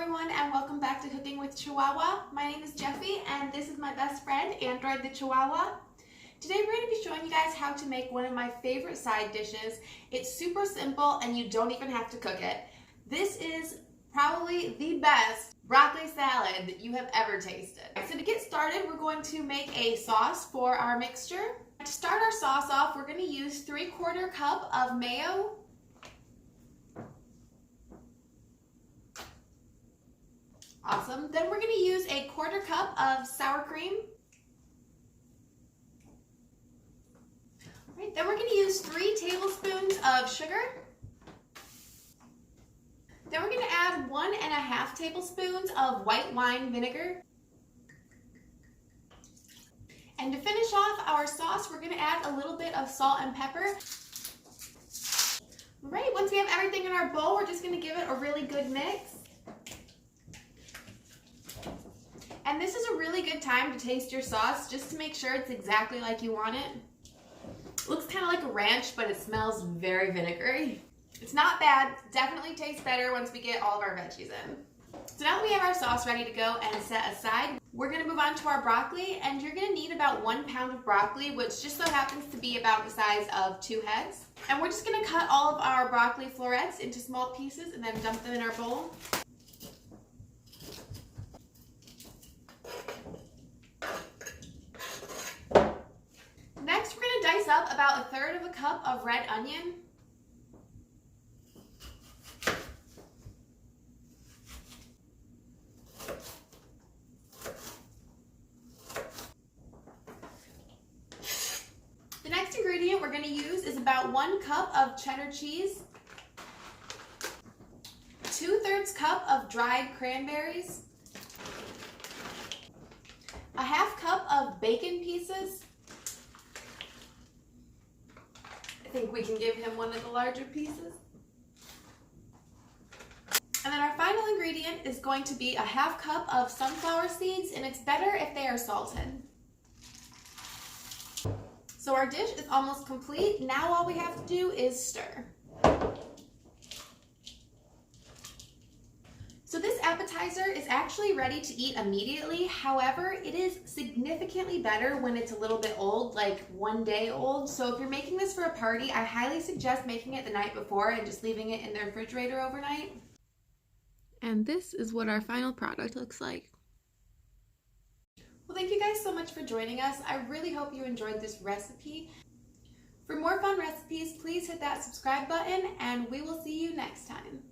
everyone, and welcome back to Cooking with Chihuahua. My name is Jeffy and this is my best friend, Android the Chihuahua. Today we're going to be showing you guys how to make one of my favorite side dishes. It's super simple and you don't even have to cook it. This is probably the best broccoli salad that you have ever tasted. So to get started, we're going to make a sauce for our mixture. To start our sauce off, we're going to use 3/4 cup of mayo, awesome. Then we're going to use a 1/4 cup of sour cream. All right, then we're going to use 3 tablespoons of sugar. Then we're going to add 1.5 tablespoons of white wine vinegar. And to finish off our sauce, we're going to add a little bit of salt and pepper. All right, once we have everything in our bowl, we're just going to give it a really good mix. And this is a really good time to taste your sauce just to make sure it's exactly like you want it. It looks kind of like a ranch, but it smells very vinegary. It's not bad, definitely tastes better once we get all of our veggies in. So now that we have our sauce ready to go and set aside, we're going to move on to our broccoli, and you're going to need about 1 pound of broccoli, which just so happens to be about the size of 2 heads. And we're just going to cut all of our broccoli florets into small pieces and then dump them in our bowl. Next, we're going to dice up about 1/3 cup of red onion. The next ingredient we're going to use is about 1 cup of cheddar cheese, 2/3 cup of dried cranberries, 1/2 cup of bacon pieces. I think we can give him one of the larger pieces. And then our final ingredient is going to be 1/2 cup of sunflower seeds, and it's better if they are salted. So our dish is almost complete. Now all we have to do is stir. So this appetizer is actually ready to eat immediately. However, it is significantly better when it's a little bit old, like 1 day old. So if you're making this for a party, I highly suggest making it the night before and just leaving it in the refrigerator overnight. And this is what our final product looks like. Well, thank you guys so much for joining us. I really hope you enjoyed this recipe. For more fun recipes, please hit that subscribe button, and we will see you next time.